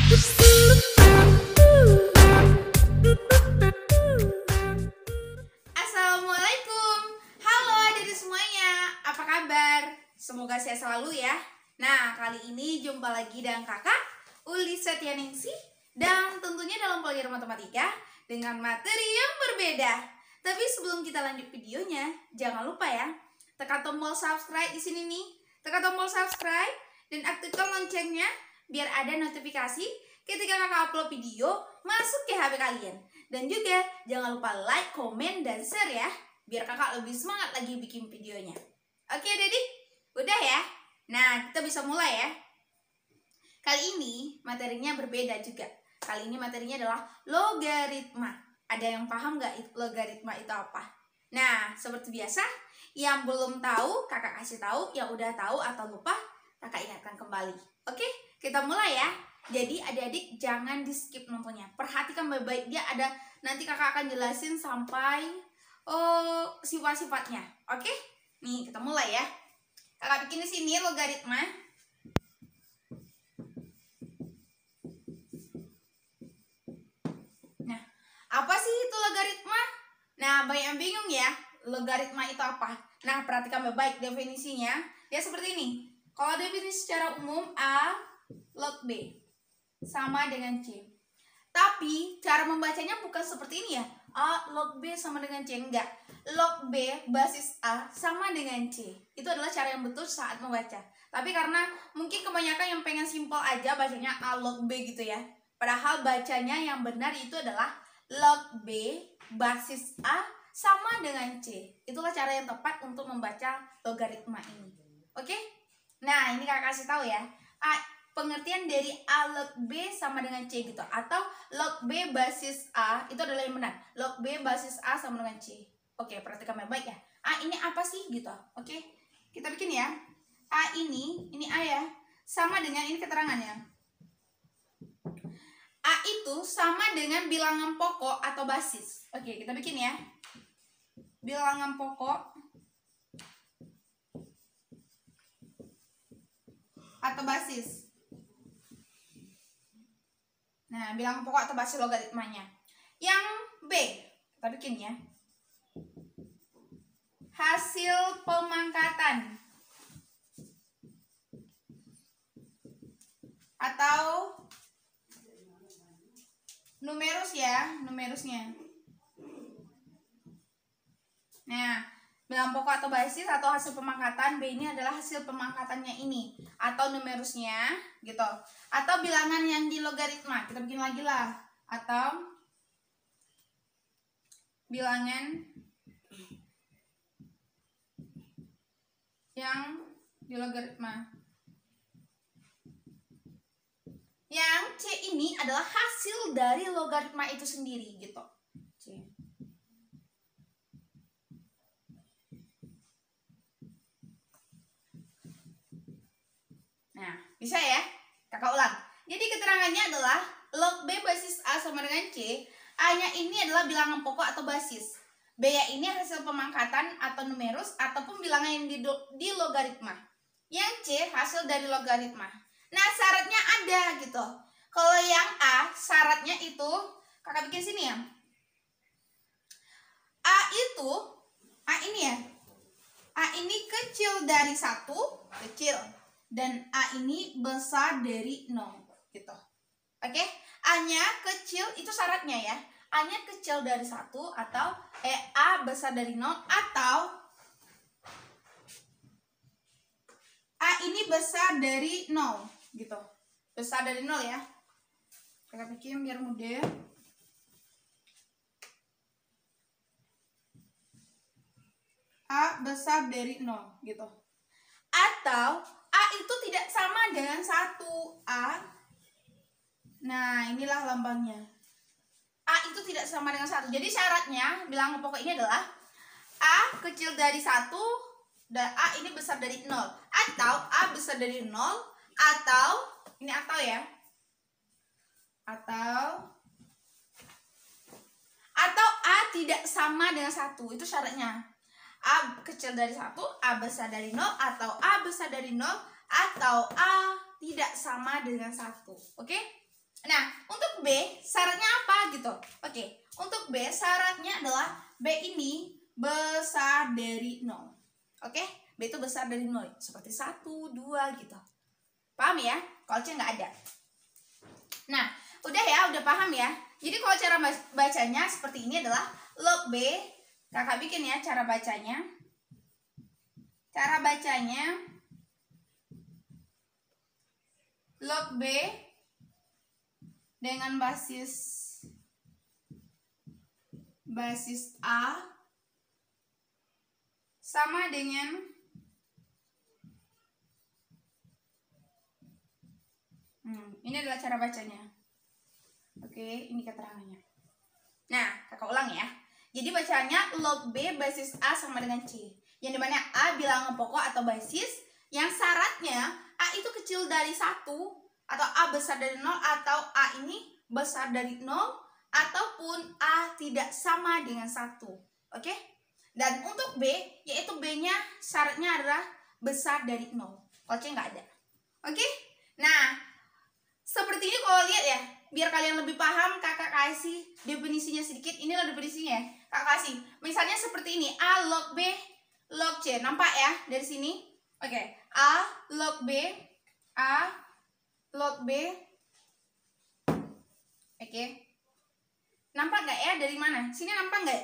Assalamualaikum. Halo adik semuanya. Apa kabar? Semoga sehat selalu ya. Nah, kali ini jumpa lagi dengan kakak Uli Setianingsih dan tentunya dalam pelajaran matematika dengan materi yang berbeda. Tapi sebelum kita lanjut videonya, jangan lupa ya, tekan tombol subscribe di sini nih. Tekan tombol subscribe dan aktifkan loncengnya biar ada notifikasi ketika kakak upload video masuk ke HP kalian. Dan juga jangan lupa like, komen, dan share ya, biar kakak lebih semangat lagi bikin videonya. Oke adik-adik, udah ya? Nah, kita bisa mulai ya. Kali ini materinya berbeda juga. Kali ini materinya adalah logaritma. Ada yang paham nggak logaritma itu apa? Nah, seperti biasa, yang belum tahu kakak kasih tahu, yang udah tahu atau lupa kakak ingatkan kembali. Oke, kita mulai ya. Jadi adik-adik jangan di skip nontonnya. Perhatikan baik-baik, dia ada, nanti kakak akan jelasin sampai sifat-sifatnya. Oke? Nih, kita mulai ya. Kakak bikin di sini logaritma. Nah, apa sih itu logaritma? Nah, banyak yang bingung ya. Logaritma itu apa? Nah, perhatikan baik-baik definisinya. Dia seperti ini. Kalau definisi secara umum, A log B sama dengan C. Tapi cara membacanya bukan seperti ini ya. A log B sama dengan C, enggak. Log B basis A sama dengan C. Itu adalah cara yang betul saat membaca. Tapi karena mungkin kebanyakan yang pengen simpel aja bacanya A log B gitu ya. Padahal bacanya yang benar itu adalah log B basis A sama dengan C. Itulah cara yang tepat untuk membaca logaritma ini. Oke? Nah, ini kakak kasih tahu ya. Pengertian dari A log B sama dengan C gitu, atau log B basis A itu adalah yang benar. Log B basis A sama dengan C. Oke, perhatikan baik-baik ya. A ini apa sih gitu. Oke, kita bikin ya. A ini A ya, sama dengan ini keterangannya. A itu sama dengan bilangan pokok atau basis. Oke, kita bikin ya. Bilangan pokok atau basis. Nah, bilangan pokok atau basis logaritmanya. Yang B, kita bikin ya. Hasil pemangkatan atau numerus ya, numerusnya. Nah, bilangan pokok atau basis atau hasil pemangkatan, B ini adalah hasil pemangkatannya ini atau numerusnya gitu. Atau bilangan yang di logaritma, kita bikin lagi lah. Atau bilangan yang di logaritma. Yang C ini adalah hasil dari logaritma itu sendiri gitu. C. Nah, bisa ya? Kakak ulang. Jadi keterangannya adalah log B basis A sama dengan C. A-nya ini adalah bilangan pokok atau basis. B-nya ini hasil pemangkatan atau numerus ataupun bilangan yang di logaritma. Yang C hasil dari logaritma. Nah, syaratnya ada gitu. Kalau yang A, syaratnya itu kakak bikin sini ya. A ini ya. A ini kecil dari 1, kecil. Dan A ini besar dari 0 gitu. Oke? A-nya kecil itu syaratnya ya. A-nya kecil dari 1 atau A besar dari 0 atau A ini besar dari 0 gitu. Besar dari 0 ya. Kita bikin biar mudah. A besar dari 0 gitu. Atau A itu tidak sama dengan 1A. Nah, inilah lambangnya. A itu tidak sama dengan 1. Jadi syaratnya bilangan pokok ini adalah A kecil dari 1 dan A ini besar dari 0. Atau A besar dari 0 atau ini atau ya. Atau A tidak sama dengan 1. Itu syaratnya. A kecil dari 1, A besar dari 0, atau A besar dari 0, atau A tidak sama dengan 1. Oke? Nah, untuk B syaratnya apa gitu? Oke, untuk B syaratnya adalah B ini besar dari 0. Oke, B itu besar dari 0. Seperti 1, 2 gitu. Paham ya? Kalau C nggak ada. Nah, udah ya, udah paham ya. Jadi kalau cara bacanya seperti ini adalah log B. Kakak bikin ya cara bacanya. Cara bacanya log B dengan basis A sama dengan ini adalah cara bacanya. Oke, ini keterangannya. Nah, kakak ulang ya. Jadi bacanya log B basis A sama dengan C. Yang dimana A bilangan pokok atau basis, yang syaratnya A itu kecil dari 1, atau A besar dari 0, atau A ini besar dari 0, ataupun A tidak sama dengan 1. Oke? Dan untuk B, yaitu B-nya syaratnya adalah besar dari 0. Kalau C nggak ada. Oke? Nah, seperti ini kalau lihat ya, biar kalian lebih paham, kakak kasih definisinya sedikit. Inilah definisinya ya, kakak kasih. Misalnya seperti ini, A log B log C. Nampak ya dari sini? Oke, A log B, A log B. Oke, nampak nggak ya dari mana? Sini nampak nggak?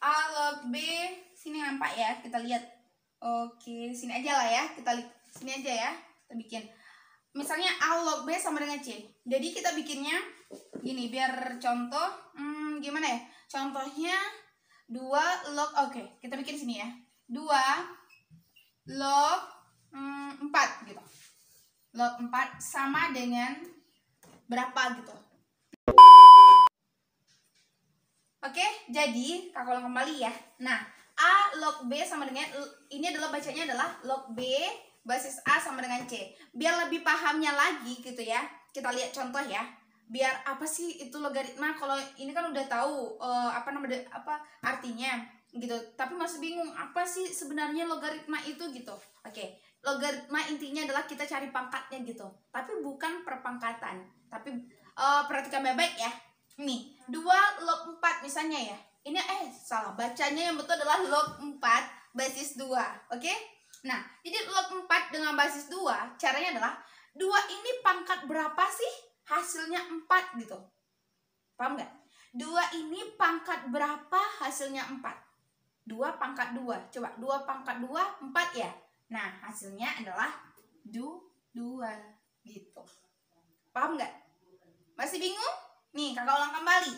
A log B, sini nampak ya? Kita lihat. Oke, sini aja lah ya. Kita sini aja ya. Kita bikin. Misalnya A log B sama dengan C. Jadi kita bikinnya gini biar contoh. Gimana ya? Contohnya 2 log. Oke, kita bikin sini ya. 2 log 4 gitu. Log 4 sama dengan berapa gitu. Oke, jadi kakak ulang kembali ya. Nah, A log B sama dengan, ini adalah bacanya adalah log B basis A sama dengan C. Biar lebih pahamnya lagi gitu ya, kita lihat contoh ya. Biar apa sih itu logaritma? Kalau ini kan udah tahu apa artinya gitu. Tapi masih bingung apa sih sebenarnya logaritma itu gitu. Oke, logaritma intinya adalah kita cari pangkatnya gitu. Tapi bukan perpangkatan. Tapi perhatikan baik-baik ya. Nih, 2 log 4 misalnya ya. Ini salah, bacanya yang betul adalah log 4 basis 2. Oke? Nah, jadi log 4 dengan basis 2, caranya adalah 2 ini pangkat berapa sih? Hasilnya 4 gitu. Paham nggak? 2 ini pangkat berapa? Hasilnya 4. 2 pangkat 2. Coba 2 pangkat 2, 4 ya. Nah, hasilnya adalah 2 gitu. Paham nggak? Masih bingung? Nih, kakak ulang kembali.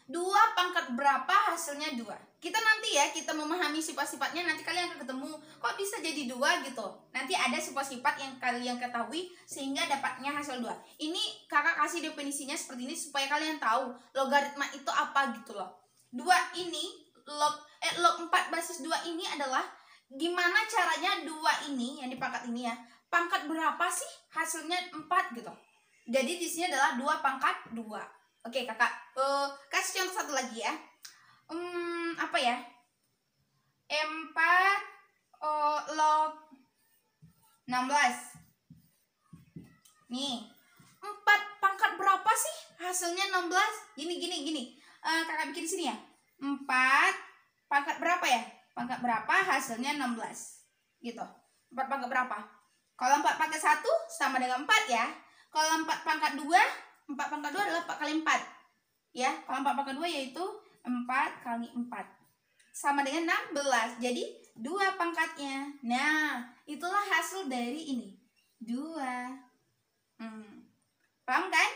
2 pangkat berapa hasilnya 2. Kita nanti ya, kita memahami sifat-sifatnya, nanti kalian akan ketemu kok bisa jadi 2 gitu. Nanti ada sifat-sifat yang kalian ketahui sehingga dapatnya hasil 2. Ini kakak kasih definisinya seperti ini supaya kalian tahu logaritma itu apa gitu loh. 2 ini log 4 basis 2 ini adalah gimana caranya 2 ini yang dipangkat ini ya. Pangkat berapa sih hasilnya 4 gitu. Jadi di sini adalah 2 pangkat 2. Oke, kakak kasih contoh satu lagi ya. Apa ya? 4 log 16. Nih, 4 pangkat berapa sih hasilnya 16? Gini. Kakak bikin di sini ya. 4 pangkat berapa ya? Pangkat berapa hasilnya 16? Gitu. 4 pangkat berapa? Kalau 4 pangkat 1 sama dengan 4 ya. Kalau 4 pangkat 2, 4 pangkat 2 adalah 4 kali 4. Ya, kalau 4 pangkat 2 yaitu 4 kali 4. Sama dengan 16. Jadi 2 pangkatnya. Nah, itulah hasil dari ini. 2. Paham kan?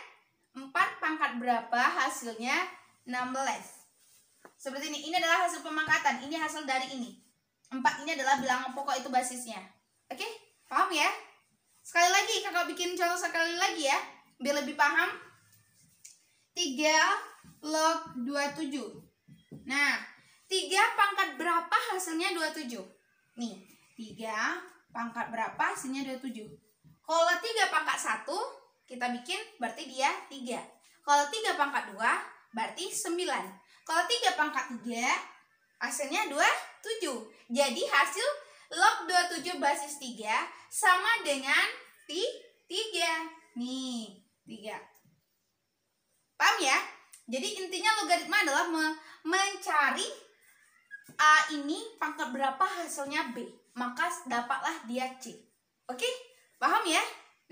4 pangkat berapa hasilnya 16. Seperti ini. Ini adalah hasil pemangkatan. Ini hasil dari ini. 4 ini adalah bilangan pokok, itu basisnya. Oke? Paham ya? Sekali lagi, kakak bikin contoh sekali lagi ya, biar lebih paham. 3 log 27. Nah, 3 pangkat berapa hasilnya 27? Nih, 3 pangkat berapa hasilnya 27? Kalau 3 pangkat 1, kita bikin berarti dia 3. Kalau 3 pangkat 2, berarti 9. Kalau 3 pangkat 3, hasilnya 27. Jadi hasil log 27 basis 3 sama dengan 3. Nih, 3. Paham ya? Jadi intinya logaritma adalah mencari A ini pangkat berapa hasilnya B, maka dapatlah dia C. Oke? Paham ya?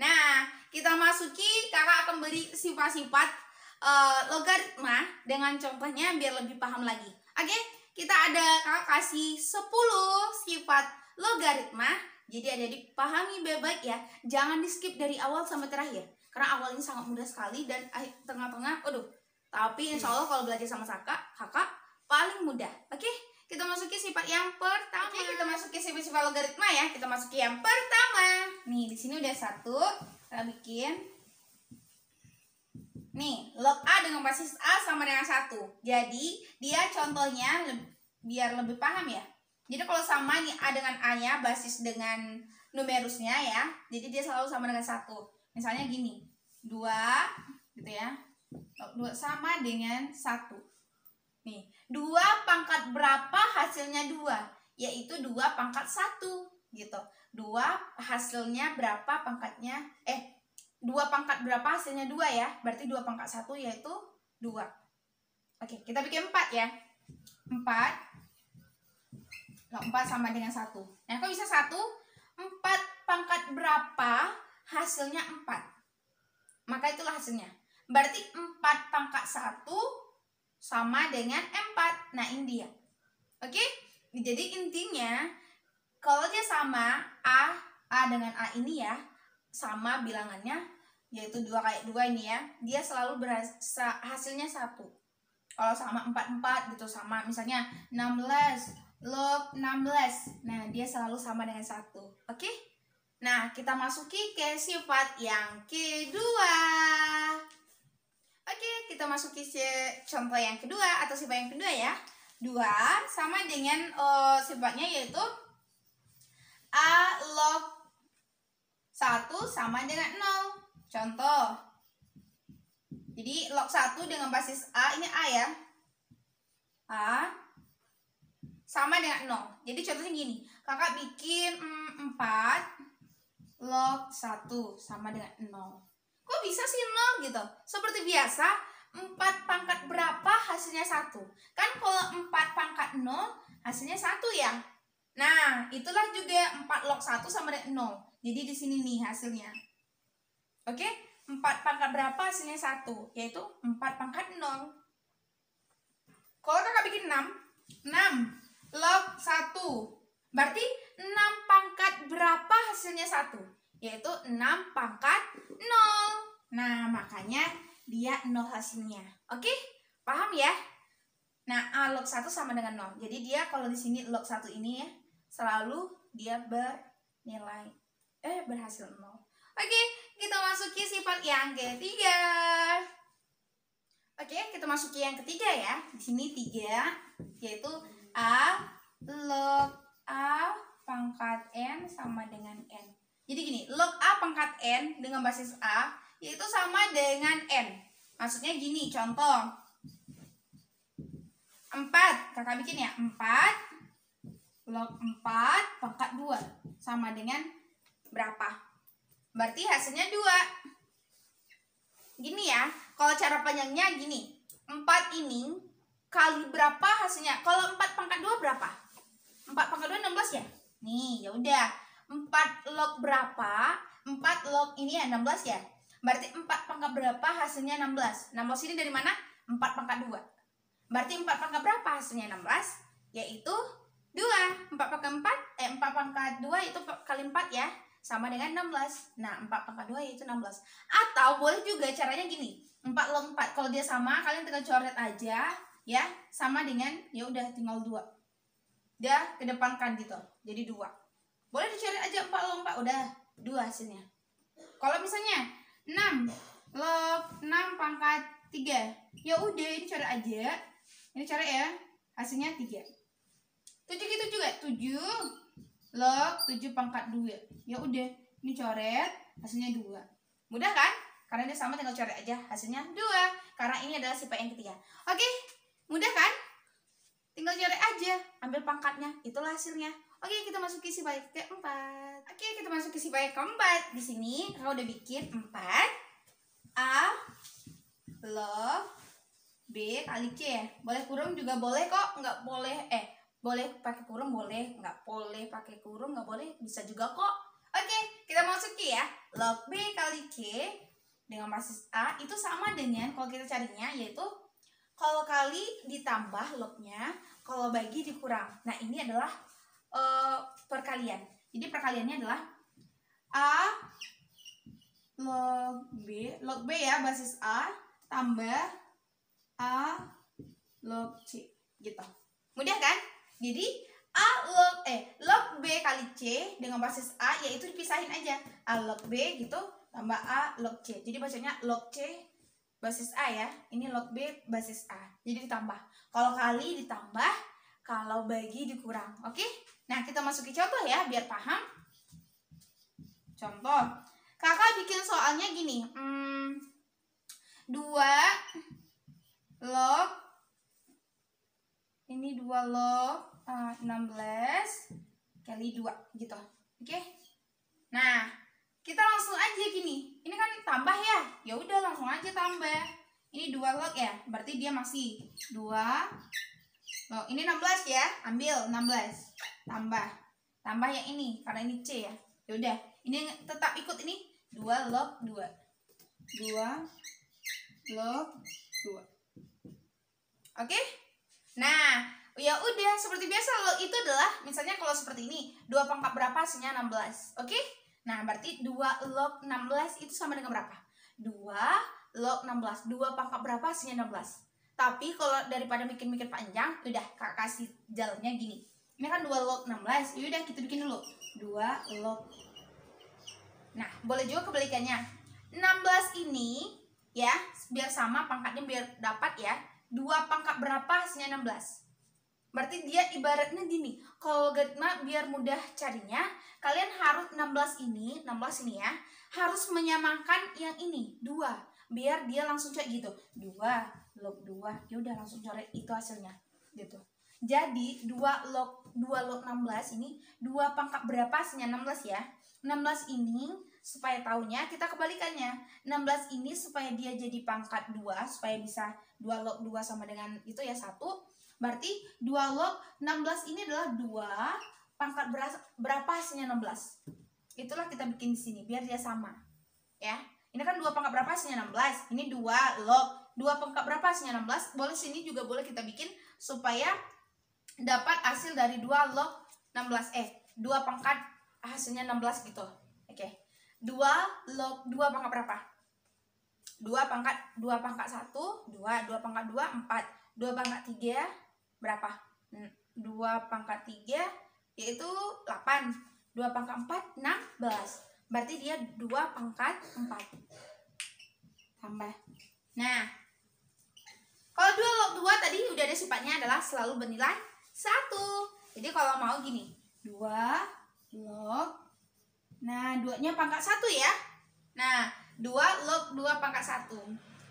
Nah, kita masuki, kakak akan beri sifat-sifat logaritma dengan contohnya biar lebih paham lagi. Oke? Kita ada, kakak kasih 10 sifat logaritma. Jadi ada dipahami baik-baik ya. Jangan di skip dari awal sampai terakhir. Karena awal ini sangat mudah sekali dan tengah-tengah, aduh. Tapi insya Allah kalau belajar sama kakak paling mudah. Oke? Kita masuki sifat yang pertama. Oke, kita masuki sifat-sifat logaritma ya. Kita masuki yang pertama. Nih, di sini udah 1. Kita bikin. Nih, log A dengan basis A sama dengan 1. Jadi, dia contohnya biar lebih paham ya. Jadi kalau sama nih A dengan A-nya basis dengan numerusnya ya. Jadi dia selalu sama dengan 1. Misalnya gini. 2 gitu ya. Log 2 sama dengan 1. Nih, 2 pangkat berapa hasilnya 2? Yaitu 2 pangkat 1 gitu. 2 hasilnya berapa pangkatnya? 2 pangkat berapa hasilnya 2 ya? Berarti 2 pangkat 1 yaitu 2. Oke, kita bikin 4 ya. 4. Log 4 sama dengan 1. Nah, kok bisa 1? 4 pangkat berapa hasilnya 4? Maka itulah hasilnya. Berarti 4 pangkat 1 sama dengan 4. Nah, ini dia. Oke? Jadi intinya kalau dia sama A dengan A ini ya, sama bilangannya yaitu 2 kayak 2 ini ya, dia selalu hasilnya 1. Kalau sama 4 gitu, sama misalnya 16 log 16. Nah, dia selalu sama dengan 1. Oke? Nah, kita masuki ke sifat yang kedua. Oke, kita masuki contoh yang kedua atau sifat yang kedua ya. 2 sama dengan sifatnya yaitu A log 1 sama dengan 0. Contoh. Jadi log 1 dengan basis A, ini A ya. A sama dengan 0. Jadi contohnya gini. Kakak bikin 4 log 1 sama dengan 0. Kok bisa sih 0 gitu? Seperti biasa, 4 pangkat berapa hasilnya 1? Kan kalau 4 pangkat 0 hasilnya 1 ya. Nah, itulah juga 4 log 1 sama dengan 0. Jadi di sini nih hasilnya. Oke? 4 pangkat berapa hasilnya 1? Yaitu 4 pangkat 0. Kalau kakak bikin 6 log 1. Berarti 6 pangkat berapa hasilnya 1? Yaitu 6 pangkat 0. Nah, makanya dia 0 hasilnya. Oke? Paham ya? Nah, A log 1 sama dengan 0. Jadi dia kalau di sini log 1 ini ya, selalu dia berhasil 0. Oke, kita masuki sifat yang ketiga. Oke, kita masuki yang ketiga ya. Di sini 3, yaitu A log A pangkat N sama dengan N. Jadi gini, log A pangkat N dengan basis A yaitu sama dengan N. Maksudnya gini, contoh 4, kakak bikin ya, 4 log 4 pangkat 2 sama dengan berapa? Berarti hasilnya 2. Gini ya, kalau cara panjangnya gini, 4 ini kali berapa hasilnya? Kalau 4 pangkat 2 berapa? 4 pangkat 2 16 ya? Nih, ya udah. 4 log berapa? 4 log ini ya 16 ya. Berarti 4 pangkat berapa hasilnya 16? 16 ini dari mana? 4 pangkat 2. Berarti 4 pangkat berapa hasilnya 16? Yaitu 2. 4 pangkat 4, 4 pangkat 2 itu kali 4 ya. Sama dengan 16. Nah, 4 pangkat 2 yaitu 16. Atau boleh juga caranya gini. 4 log 4. Kalau dia sama, kalian tinggal coret aja ya. Sama dengan, ya udah tinggal 2. Dia kedepankan gitu. Jadi 2. Boleh dicoret aja 4 log 4. Udah 2 hasilnya. Kalau misalnya 6 log 6 pangkat 3. Ya udah, ini coret aja. Ini coret ya. Hasilnya 3. 7 gitu juga. 7 log 7 pangkat 2. Ya udah, ini coret, hasilnya 2. Mudah kan? Karena dia sama, tinggal coret aja, hasilnya 2. Karena ini adalah sifat yang ketiga. Oke, mudah kan? Tinggal coret aja, ambil pangkatnya, itulah hasilnya. Oke, kita masuki sifat yang keempat. Oke, kita masuki sifat yang keempat. Di sini kalau udah bikin 4 A log B kali C ya. Boleh kurung juga boleh kok, nggak boleh boleh pakai kurung boleh, nggak boleh pakai kurung nggak boleh, bisa juga kok. Oke, kita masuki ya. Log B kali C dengan basis A itu sama dengan kalau kita carinya yaitu kalau kali ditambah lognya, kalau bagi dikurang. Nah, ini adalah perkalian. Jadi perkaliannya adalah A log B ya basis A tambah A log C gitu. Mudah kan? Jadi log B kali C dengan basis A yaitu dipisahin aja. A log B gitu tambah A log C. Jadi bacanya log C basis A ya. Ini log B basis A. Jadi ditambah. Kalau kali ditambah, kalau bagi dikurang. Oke? Nah, kita masuki contoh ya biar paham. Contoh. Kakak bikin soalnya gini. 2 log ini 2 log 16 kali 2 gitu. Oke? Nah, kita langsung aja gini. Ini kan tambah ya. Ya udah langsung aja tambah. Ini 2 log ya. Berarti dia masih 2 log. Ini 16 ya. Ambil 16. Tambah yang ini karena ini C ya. Ya udah, ini tetap ikut ini 2 log 2. 2 log 2. Oke? Nah, ya udah seperti biasa log itu adalah misalnya kalau seperti ini 2 pangkat berapa hasilnya 16. Oke? Nah, berarti 2 log 16 itu sama dengan berapa? 2 log 16. 2 pangkat berapa hasilnya 16. Tapi kalau daripada mikir-mikir panjang, udah Kak kasih jalannya gini. Ini kan 2 log 16. Yaudah kita bikin dulu. 2 log. Nah, boleh juga kebalikannya. 16 ini ya, biar sama pangkatnya biar dapat ya. 2 pangkat berapa hasilnya 16? Berarti dia ibaratnya gini. Kalau biar mudah carinya, kalian harus 16 ini ya, harus menyamakan yang ini, 2. Biar dia langsung kayak gitu. 2 log 2. Ya udah langsung coret itu hasilnya. Gitu. Jadi 2 log 16 ini 2 pangkat berapa hasilnya 16 ya. 16 ini supaya taunya kita kebalikannya. 16 ini supaya dia jadi pangkat 2, supaya bisa 2 log 2 sama dengan itu ya 1. Berarti 2 log 16 ini adalah 2 pangkat berapa hasilnya 16. Itulah kita bikin di sini biar dia sama. Ya. Ini kan 2 pangkat berapa hasilnya 16. Ini 2 log 2 pangkat berapa hasilnya 16. Boleh sini juga boleh kita bikin supaya dapat hasil dari 2 log 16. 2 pangkat hasilnya 16 gitu. Oke. 2 log 2 pangkat berapa? 2 pangkat 1, 2 pangkat 2, 4. 2 pangkat 3 berapa? 2 pangkat 3 yaitu 8. 2 pangkat 4, 16. Berarti dia 2 pangkat 4. Tambah. Nah, kalau 2 log 2 tadi udah ada sifatnya adalah selalu bernilai 1. Jadi kalau mau gini, 2 log, nah 2-nya pangkat 1 ya. Nah, 2 log 2 pangkat 1.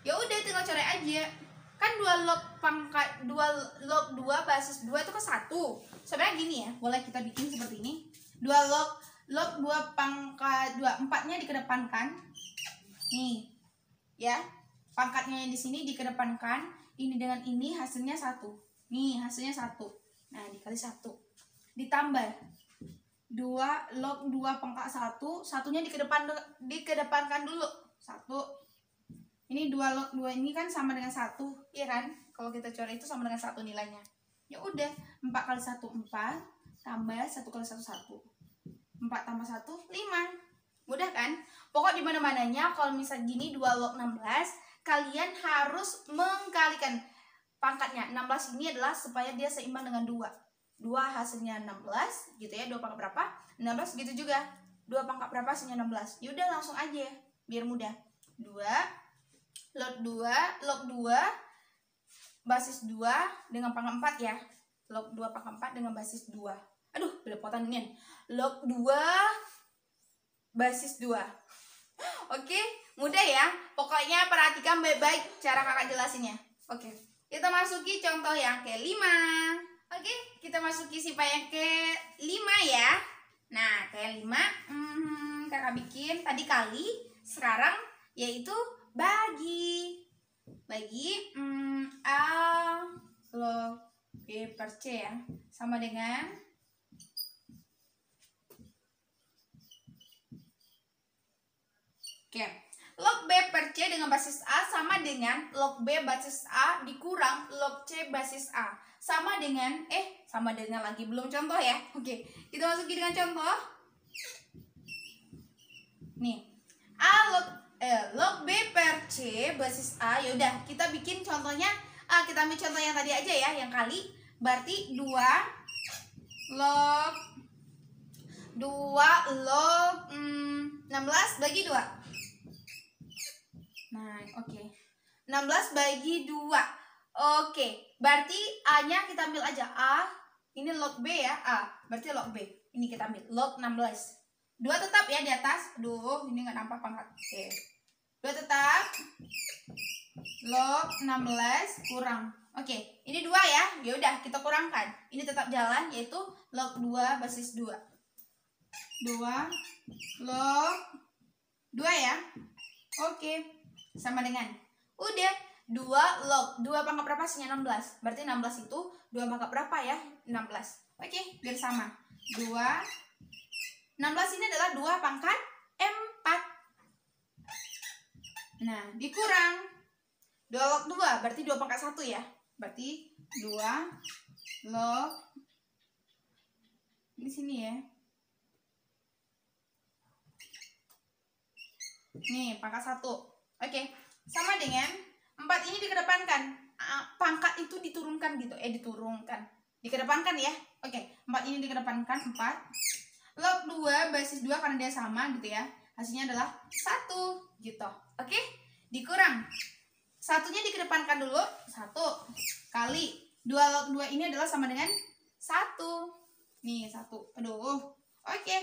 Ya udah tinggal coret aja. Kan 2 log 2 basis 2 itu ke 1. Sebenarnya gini ya, boleh kita bikin seperti ini. 2 log 2 pangkat 2, 4-nya dikedepankan. Nih. Ya. Pangkatnya yang di sini dikedepankan. Ini dengan ini hasilnya 1. Nih, hasilnya 1. Nah, dikali 1. Ditambah 2 log 2 pangkat 1, satunya dikedepankan dulu. 1. Ini 2 log 2 ini kan sama dengan 1, iya kan? Kalau kita coret itu sama dengan 1 nilainya. Ya udah, 4 kali 1 4, tambah 1 kali 1 1. 4 tambah 1 5. Mudah kan? Pokok di mana-mananya kalau misal gini 2 log 16, kalian harus mengkalikan pangkatnya. 16 ini adalah supaya dia seimbang dengan 2. 2 hasilnya 16 gitu ya. 2 pangkat berapa? 16 gitu juga. 2 pangkat berapa hasilnya 16. Yaudah langsung aja biar mudah. 2 log 2 basis 2 dengan pangkat 4 ya. Log 2 pangkat 4 dengan basis 2. Aduh, belepotan ini. Log 2 basis 2. Oke, mudah ya. Pokoknya perhatikan baik-baik cara kakak jelasinnya. Oke, kita masuki contoh yang ke-5. Oke, kita masuki sifat yang ke-5 ya. Nah, ke-5 kakak bikin tadi kali, sekarang yaitu bagi A log B per C ya, sama dengan log B per C dengan basis A sama dengan log B basis A dikurang log C basis A sama dengan lagi, belum contoh ya. Oke, kita masukin dengan contoh. Nih, log B per C basis A. Yaudah, kita bikin contohnya. Kita ambil contoh yang tadi aja ya, yang kali. Berarti 2 log 16 bagi 2. Nah, oke. 16 bagi 2. Oke, berarti A-nya kita ambil aja. A, ini log B ya, A. Berarti log B. Ini kita ambil log 16. 2 tetap ya di atas. Aduh, ini nggak nampak pangkat. Oke. 2 tetap. Log 16 kurang. Oke, ini 2 ya. Ya udah, kita kurangkan. Ini tetap jalan, yaitu log 2 basis 2. 2 log 2 ya. Oke. Sama dengan udah 2 log 2 pangkat berapa hasilnya 16. Berarti 16 itu 2 pangkat berapa ya? 16. Oke, biar sama. 2 16 ini adalah 2 pangkat 4. Nah, dikurang 2 log 2 berarti 2 pangkat 1 ya. Berarti 2 log di sini ya. Nih, pangkat 1. Oke, sama dengan 4 ini dikedepankan. Pangkat itu diturunkan gitu. Diturunkan. Dikedepankan ya. Oke, 4 ini dikedepankan. 4 log 2 basis 2 karena dia sama gitu ya. Hasilnya adalah 1 gitu. Oke, dikurang. Satunya dikedepankan dulu. 1 kali 2 log 2 ini adalah sama dengan 1. Nih, 1. Aduh. Oke.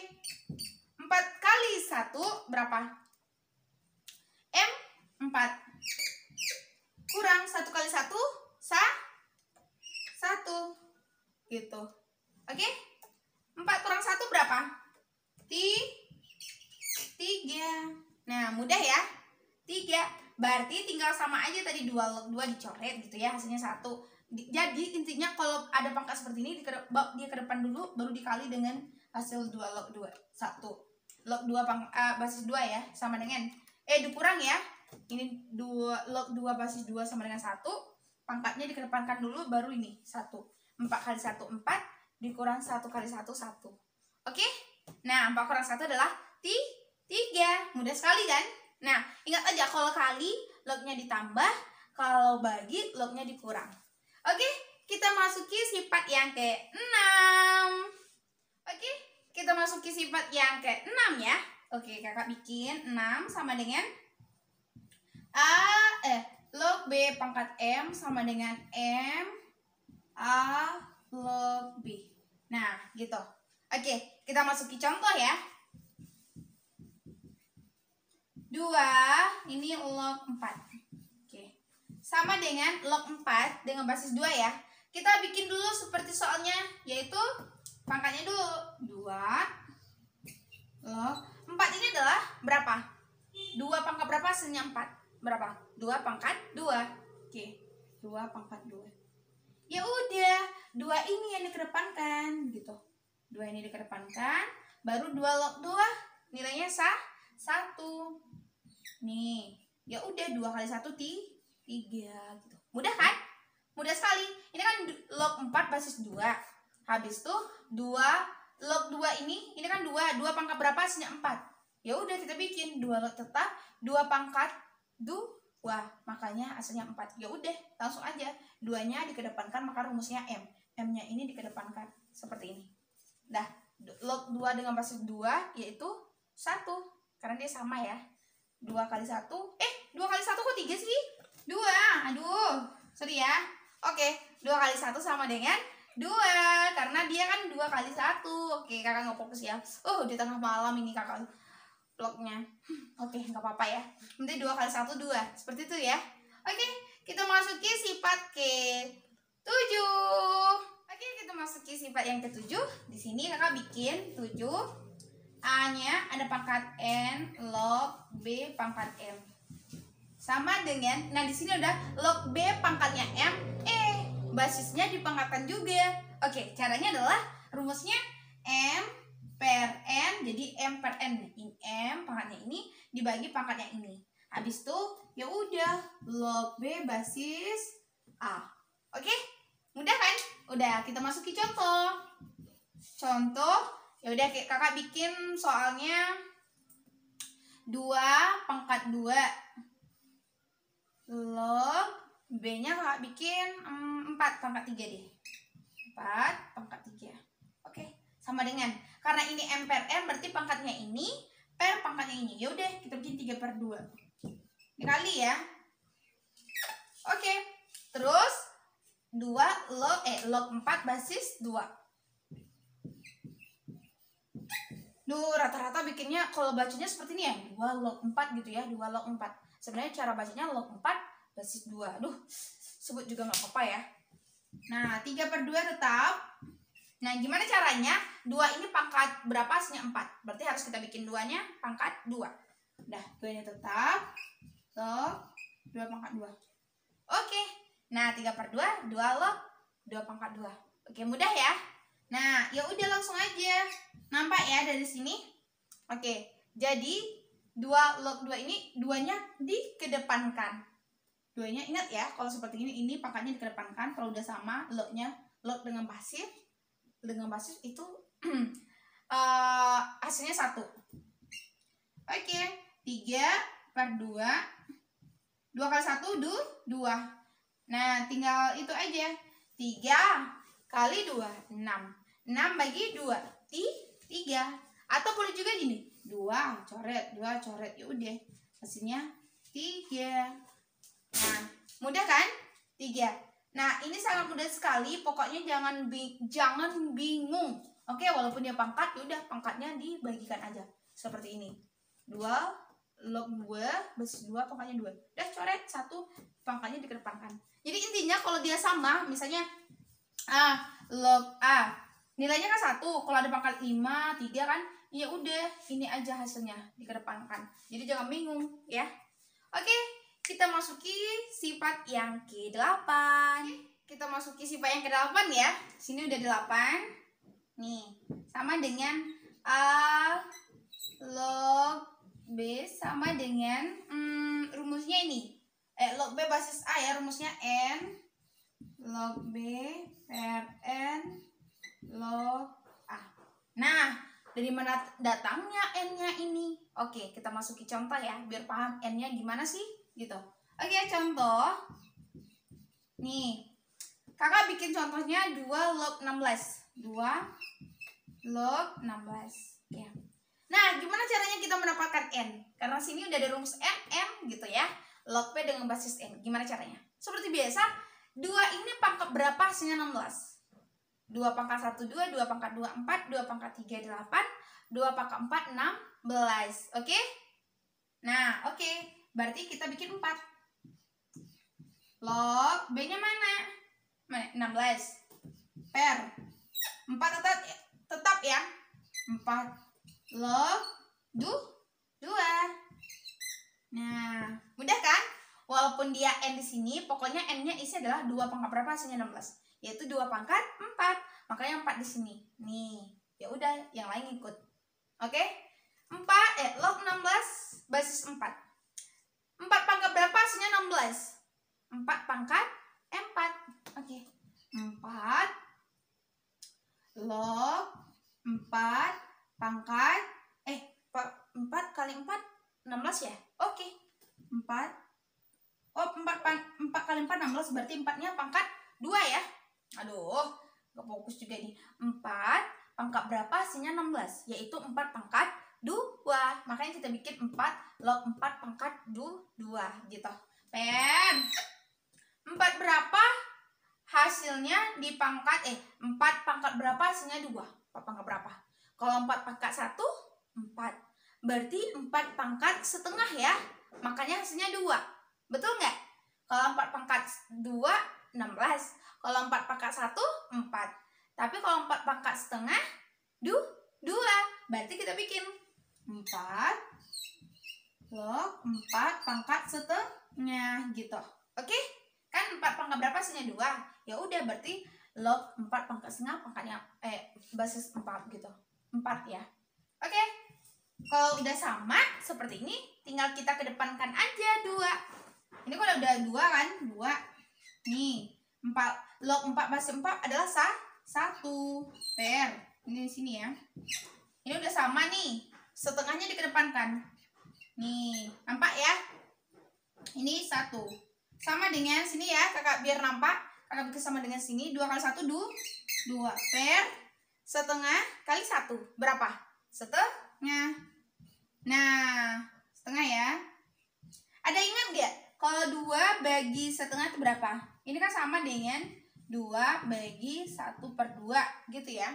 4 kali 1 berapa? 4 kurang 1 kali 1 1 gitu. Oke, 4 kurang 1 berapa? 3. Nah, mudah ya. 3. Berarti tinggal sama aja tadi 2 log 2 dicoret gitu ya, hasilnya 1. Jadi intinya kalau ada pangkat seperti ini dia ke depan dulu baru dikali dengan hasil 2 log 2. 1 log 2 basis 2 ya, sama dengan dikurang ya. Ini 2 log 2 basis 2 sama dengan 1. Pangkatnya dikedepankan dulu baru ini 1. 4 kali 1 4 dikurang 1 kali 1 1. Oke? Nah, 4 kurang 1 adalah 3. Mudah sekali kan? Nah, ingat aja kalau kali lognya ditambah, kalau bagi lognya dikurang. Oke, kita masuki sifat yang ke-6. Oke, kita masuki sifat yang ke-6 ya. Oke, kakak bikin 6 sama dengan log B pangkat M sama dengan M A log B. Nah, gitu. Oke, kita masuki contoh ya. 2 ini log 4. Oke. Sama dengan log 4 dengan basis 2 ya. Kita bikin dulu seperti soalnya, yaitu pangkatnya dulu 2 log 4 ini adalah berapa? 2 pangkat berapa hasilnya 4? Berapa? 2 pangkat 2. Oke, 2 pangkat 2. Ya udah, 2 ini yang dikedepankan gitu. 2 ini dikedepankan, baru 2 log 2 nilainya 1. Nih, ya udah 2 kali 1 3 gitu. Mudah kan? Mudah sekali. Ini kan log 4 basis 2. Habis tuh 2 log 2 ini kan 2 pangkat berapa hasilnya 4. Ya udah kita bikin 2 log tetap 2 pangkat 2, makanya hasilnya 4. Ya udah, langsung aja 2-nya dikedepankan, maka rumusnya M. M-nya ini dikedepankan seperti ini. Dah, log 2 dengan basis 2 yaitu 1 karena dia sama ya. 2 kali 1. 2 kali 1 kok 3 sih? 2. Aduh, sorry ya. Oke, 2 kali 1 sama dengan 2 karena dia kan 2 kali 1. Oke, kakak nggak fokus ya. Di tengah malam ini kakak vlognya. Oke, nggak apa-apa ya. Nanti 2 kali 1 2. Seperti itu ya. Oke, kita masuki sifat ke-7. Oke, kita masuki sifat yang ke-7. Di sini kakak bikin 7. A-nya ada pangkat N log B pangkat M. sama dengan, nah di sini udah log B pangkatnya M, basisnya dipangkatkan juga. Oke, caranya adalah rumusnya M per N, jadi M per N, M pangkatnya ini dibagi pangkatnya ini. Habis itu ya udah log B basis A. Oke, mudah kan? Udah, kita masuki contoh. Ya udah kakak bikin soalnya 2 pangkat 2 log B-nya kakak bikin 4 pangkat 3 deh. 4 pangkat 3. Oke, sama dengan, karena ini M per N berarti pangkatnya ini per pangkatnya ini. Ya udah, kita bikin 3 per 2 dikali ya. Oke, terus 2 log 4 basis 2. Rata-rata bikinnya kalau bacanya seperti ini ya, 2 log 4 gitu ya, 2 log 4. Sebenarnya cara bacanya log 4 basis 2. Sebut juga nggak apa-apa ya. Nah, 3 per 2 tetap. Nah, gimana caranya? 2 ini pangkat berapa? Hasilnya 4. Berarti harus kita bikin 2-nya pangkat 2. Udah, 2-nya tetap. Log 2 pangkat 2. Oke. Nah, 3 per 2, 2 log 2 pangkat 2. Oke, mudah ya? Nah, ya udah langsung aja. Nampak ya dari sini? Oke, jadi 2 log 2 ini 2-nya dikedepankan. 2-nya ingat ya, kalau seperti ini pangkatnya dikedepankan. Kalau udah sama lognya, log dengan basis itu hasilnya 1. Oke, 3 per 2, 2 kali 1 2. Nah, tinggal itu aja. 3 kali 2 6. 6 bagi 2 3. Atau boleh juga gini, 2 coret, 2 coret. Ya udah, hasilnya 3. Nah, mudah kan? 3. Nah, ini sangat mudah sekali. Pokoknya jangan bingung. Oke, walaupun dia pangkat, ya udah pangkatnya dibagikan aja. Seperti ini. 2 log 2 basis 2 pangkatnya 2. Udah coret 1, pangkatnya dikedepankan. Jadi intinya kalau dia sama, misalnya log A nilainya kan 1, kalau ada pangkat 5, 3 kan, ya udah ini aja hasilnya dikedepankan. Jadi jangan bingung ya. Oke, kita masuki sifat yang ke-8. Kita masuki sifat yang ke-8 ya. Sini udah 8. Nih, sama dengan A log B sama dengan rumusnya ini. Log B basis A ya, rumusnya N log B per N log A. Nah, dari mana datangnya N-nya ini? Oke, kita masuki contoh ya, biar paham N-nya gimana sih, gitu. Oke, contoh. Nih, kakak bikin contohnya 2 log 16. 2 log 16. Ya. Nah, gimana caranya kita mendapatkan N? Karena sini udah ada rumus M gitu ya. Log P dengan basis N. Gimana caranya? Seperti biasa, 2 ini pangkat berapa hasilnya 16? 2 pangkat 1 2, 2 pangkat 2 4, 2 pangkat 3 8, 2 pangkat 4 16. Oke? Nah, oke. Berarti kita bikin 4. Log B-nya mana? 16. Per 4 tetap ya. 4 log 2. Nah, mudah kan? Walaupun dia N di sini, pokoknya N-nya isi adalah 2 pangkat berapa hasilnya 16? Yaitu 2 pangkat 4. Makanya 4 di sini. Nih, ya udah yang lain ikut. Oke? 4 log 16 basis 4. 4 pangkat berapa hasilnya 16? 4 pangkat 4. Oke. 4 log 4 pangkat 4 kali 4 16 ya? Oke. 4 kali 4 16, berarti 4-nya pangkat 2 ya. Aduh, gak fokus juga nih. 4 pangkat berapa hasilnya 16? Yaitu 4 pangkat 2. Makanya kita bikin 4 log 4 pangkat 2 gitu. Pen 4 berapa hasilnya di pangkat 4 pangkat berapa hasilnya 2? 4 pangkat berapa? Kalau 4 pangkat 1 4. Berarti 4 pangkat setengah ya. Makanya hasilnya 2. Betul nggak? Kalau 4 pangkat 2 16. Kalau 4 pangkat 1 4. Tapi kalau 4 pangkat setengah 2. Berarti kita bikin 4 log 4 pangkat setengah gitu. Oke? Kan 4 pangkat berapa hasilnya 2? Ya udah berarti log 4 pangkat setengah pangkatnya basis 4 gitu. 4 ya. Oke? Kalau udah sama seperti ini, tinggal kita kedepankan aja 2. Ini kalau udah 2 kan? 2. Nih, 4 log 4 basis 4 adalah 1 per. Ini di sini ya. Ini udah sama nih. Setengahnya dikedepankan. Nih, nampak ya? Ini 1. Sama dengan sini ya, kakak biar nampak. Kakak bikin sama dengan sini. 2 kali 1, 2 per setengah kali 1. Berapa? Setengah. Nah, setengah ya. Ada ingat gak? Kalau 2 bagi setengah itu berapa? Ini kan sama dengan 2 bagi 1/2 gitu ya.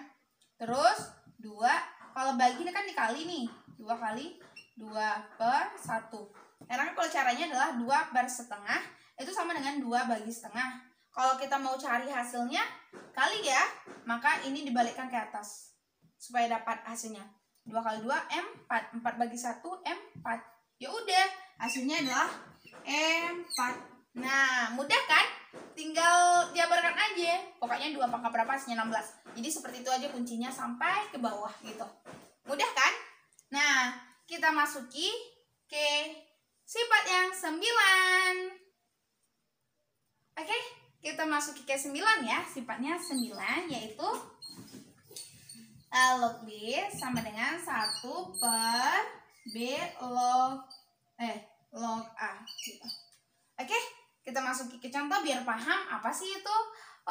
Terus 2, kalau bagi ini kan dikali nih. 2 kali 2/1. Karena kalau caranya adalah 2 per setengah itu sama dengan 2 bagi setengah. Kalau kita mau cari hasilnya kali ya, maka ini dibalikkan ke atas supaya dapat hasilnya. 2 kali 2 4. 4 bagi 1 4. Ya udah, hasilnya adalah 4. Nah, mudah kan? Tinggal jabarkan aja. Pokoknya 2 pangkat berapa hasilnya 16. Jadi seperti itu aja kuncinya sampai ke bawah gitu. Mudah kan? Nah, kita masuki ke sifat yang 9. Oke, kita masuki ke 9 ya. Sifatnya 9 yaitu log B sama dengan 1 per B log A gitu. Oke, kita masuki ke contoh biar paham apa sih itu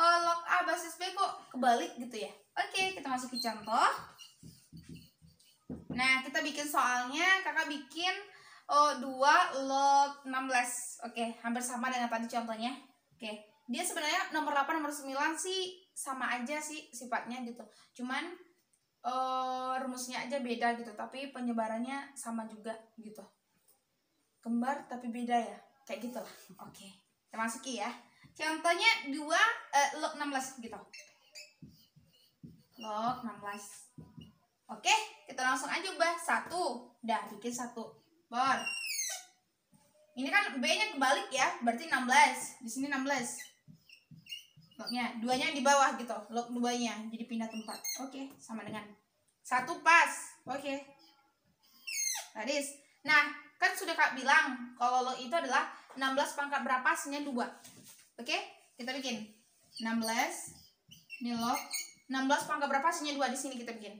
log A basis B kok kebalik gitu ya. Oke, kita masuki contoh. Nah, kita bikin soalnya, kakak bikin 2 log 16. Oke, hampir sama dengan tadi contohnya. Oke, dia sebenarnya nomor 8 nomor 9 sih sama aja sih sifatnya gitu. Cuman rumusnya aja beda gitu, tapi penyebarannya sama juga gitu. Kembar tapi beda ya, kayak gitu lah. Oke, kita masuki ya. Contohnya 2 log 16 gitu. Log 16. Oke, kita langsung aja ubah 1. Udah, bikin 1. Bor. Ini kan B-nya kebalik ya, berarti 16. Di sini 16. Lognya, 2-nya di bawah gitu. Log 2-nya jadi pindah tempat. Oke, sama dengan 1 pas. Oke. Garis. Nah, kan sudah Kak bilang kalau log itu adalah 16 pangkat berapa hasilnya 2. Oke, kita bikin 16. Ini log 16 pangkat berapa hasilnya 2, di sini kita bikin.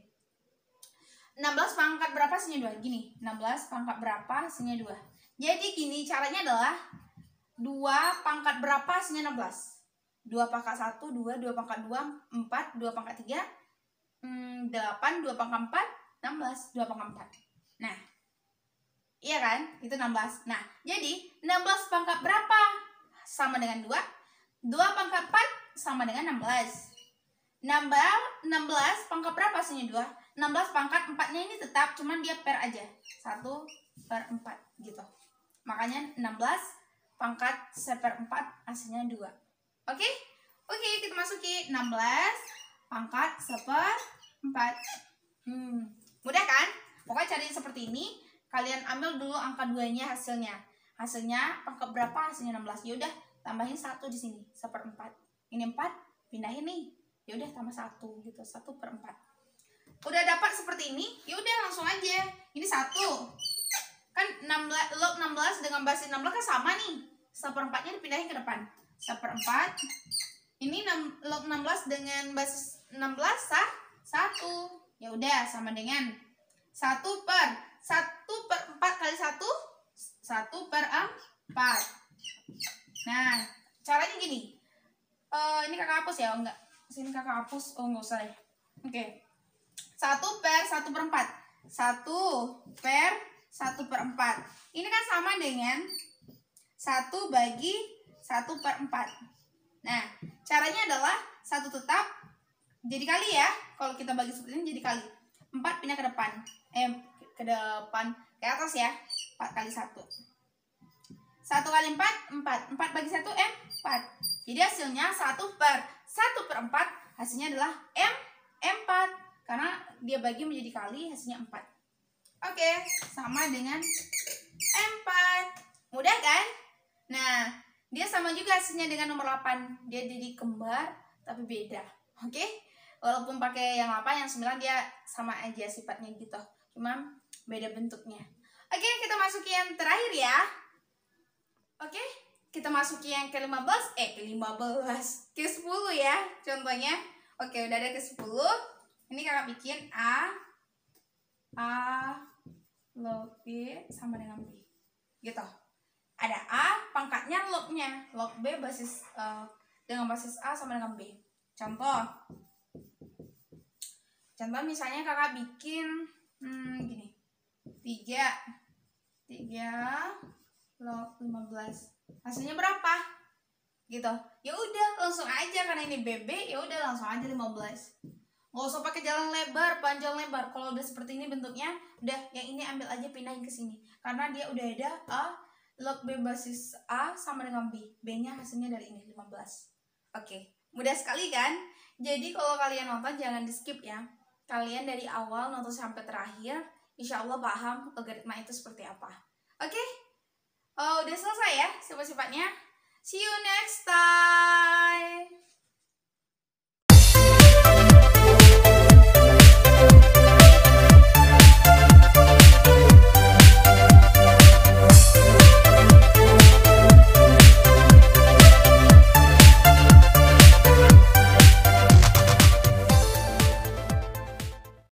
16 pangkat berapa hasilnya 2? Gini, 16 pangkat berapa hasilnya 2. Jadi gini, caranya adalah 2 pangkat berapa hasilnya 16. 2 pangkat 1, 2, 2 pangkat 2, 4, 2 pangkat 3, 8, 2 pangkat 4, 16, 2 pangkat 4. Nah, iya kan? Itu 16. Nah, jadi 16 pangkat berapa sama dengan 2? 2 pangkat 4 sama dengan 16. 16 pangkat berapa hasilnya 2? 16 pangkat 4-nya ini tetap, cuman dia per aja. 1 per 4 gitu. Makanya 16 pangkat 1/4 hasilnya 2. Oke? Oke, kita masuki 16 pangkat 1/4. Mudah kan? Pokoknya cari seperti ini. Kalian ambil dulu angka 2-nya hasilnya. Hasilnya pangkat berapa? Hasilnya 16. Ya udah, tambahin 1 di sini, 1/4. Ini 4, pindahin nih. Ya udah tambah 1 gitu, 1/4. Udah dapat seperti ini, ya udah langsung aja. Ini 1. Kan 16 log 16 dengan basis 16 kan sama nih. 1/4-nya dipindahin ke depan. 1/4. Ini log 16 dengan basis 16 1. Ya udah sama dengan 1/4 kali 1 1/4. Nah, caranya gini. Ini kakak hapus ya? Oh enggak. Sini kakak hapus. Oh enggak usah deh. Oke. 1/1/4. 1/1/4. Ini kan sama dengan 1 bagi 1/4. Nah, caranya adalah 1 tetap jadi kali ya. Kalau kita bagi seperti ini jadi kali. 4 pindah ke depan. Ke atas ya. 4 kali 1. 1 kali 4, 4. 4 bagi 1, 4. Jadi hasilnya 1/1/4. Hasilnya adalah 4. Karena dia bagi menjadi kali, hasilnya 4. Oke, sama dengan 4. Mudah kan? Nah, dia sama juga hasilnya dengan nomor 8. Dia jadi kembar tapi beda. Oke? Walaupun pakai yang 8, yang 9 dia sama aja sifatnya gitu. Cuma beda bentuknya. Oke, kita masuki yang terakhir ya. Oke, kita masuki yang ke-15. Ke-10 ya contohnya. Oke, udah ada ke-10. Ini kakak bikin A log B sama dengan B. Gitu. Ada A, pangkatnya lognya. Log B basis dengan basis A sama dengan B. Contoh misalnya kakak bikin gini. 3 log 15. Hasilnya berapa? Gitu. Ya udah, langsung aja karena ini BB, ya udah langsung aja 15. Nggak usah pakai jalan lebar, panjang lebar. Kalau udah seperti ini bentuknya, udah yang ini ambil aja, pindahin ke sini. Karena dia udah ada A log B basis A sama dengan B. B-nya hasilnya dari ini 15. Oke, mudah sekali kan? Jadi kalau kalian nonton jangan di skip ya. Kalian dari awal nonton sampai terakhir, insya Allah paham logaritma itu seperti apa. Oke? Oh, udah selesai ya sifat-sifatnya. See you next time.